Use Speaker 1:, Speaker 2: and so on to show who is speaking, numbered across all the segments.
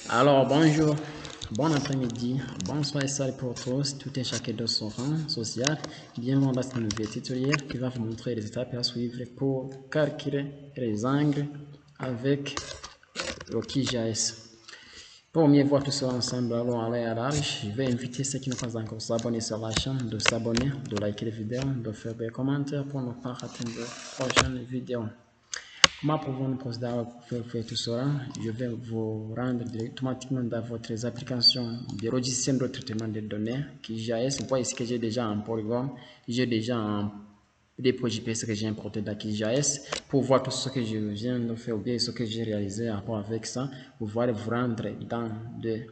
Speaker 1: Alors, bonjour, bon après-midi, bonsoir et salut pour tous, tout et chacun de son rang social. Bienvenue dans cette nouvelle tutoriel qui va vous montrer les étapes à suivre pour calculer les angles avec le QGIS. Pour mieux voir tout ça ensemble, allons aller à large. Je vais inviter ceux qui n'ont pas encore s'abonner sur la chaîne de s'abonner, de liker les vidéos, de faire des commentaires pour ne pas rater de prochaines vidéos. Comment pouvons-nous procéder pour faire tout cela? Je vais vous rendre automatiquement dans votre application de logiciel de traitement des données QGIS. Vous voyez ici que j'ai déjà un polygone, j'ai déjà un dépôt GPS que j'ai importé dans QGIS pour voir tout ce que je viens de faire ou bien ce que j'ai réalisé à rapport avec ça. Vous pouvez vous rendre dans de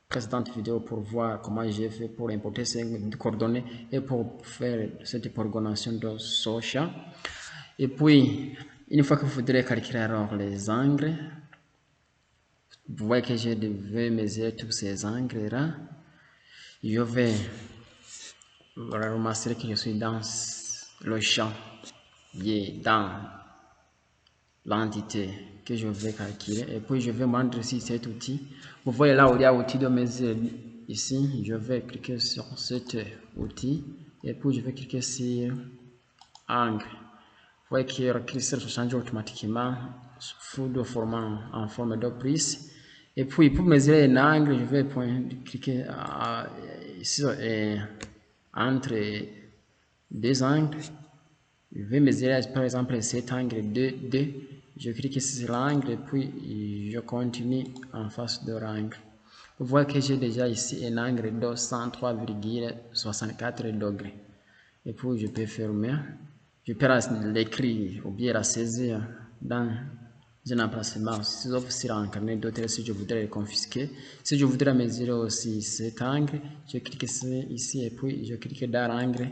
Speaker 1: précédentes vidéos pour voir comment j'ai fait pour importer ces coordonnées et pour faire cette polygonation de Socha. Et puis, une fois que vous voudrez calculer alors les angles, vous voyez que je devais mesurer tous ces angles-là. Je vais ramasser que je suis dans le champ, dans l'entité que je vais calculer. Et puis, je vais me rendre ici cet outil. Vous voyez là où il y a outil de mesure ici. Je vais cliquer sur cet outil. Et puis, je vais cliquer sur angle. Vous voyez que le curseur se change automatiquement sous le format en forme de prise. Et puis pour mesurer un angle, je vais cliquer ici entre deux angles. Je vais mesurer par exemple cet angle 2. Je clique sur l'angle et puis je continue en face de l'angle. Vous voyez que j'ai déjà ici un angle de 103,64 degrés. Et puis je peux fermer. Je peux l'écrire ou bien la saisir dans un emplacement, sauf s'il a un carnet d'autres si je voudrais le confisquer. Si je voudrais mesurer aussi cet angle, je clique ici et puis je clique dans l'angle.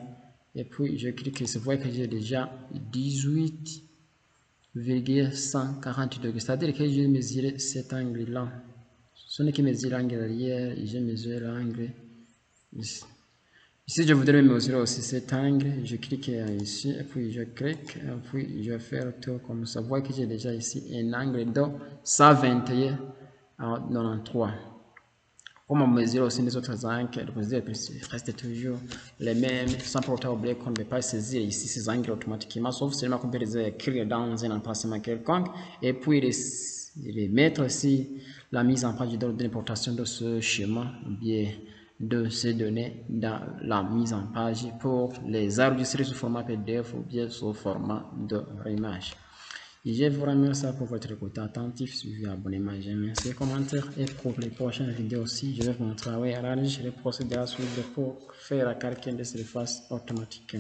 Speaker 1: Et puis je clique, vous voyez que j'ai déjà 18,140 degrés. C'est-à-dire que j'ai mesuré cet angle-là. Ce n'est que mesurer l'angle arrière, j'ai mesuré l'angle ici. Si je voudrais mesurer aussi cet angle, je clique ici, et puis je clique, et puis je vais faire le tour comme ça. Vous voyez que j'ai déjà ici un angle de 121 à 93. Comme on mesure aussi les autres angles, les mesures restent toujours les mêmes, sans pour autant oublier qu'on ne peut pas saisir ici ces angles automatiquement, sauf seulement qu'on peut les écrire dans un emplacement quelconque, et puis les mettre aussi la mise en page de l'importation de ce schéma, ou bien de ces données dans la mise en page pour les enregistrer sous format PDF ou bien sous format de image. Je vous remercie pour votre écoute attentif, suivi, abonnement, j'aime, merci, commentaires et pour les prochaines vidéos aussi, je vais vous montrer à réaliser les procédures à suivre pour faire la calcul de surface automatique.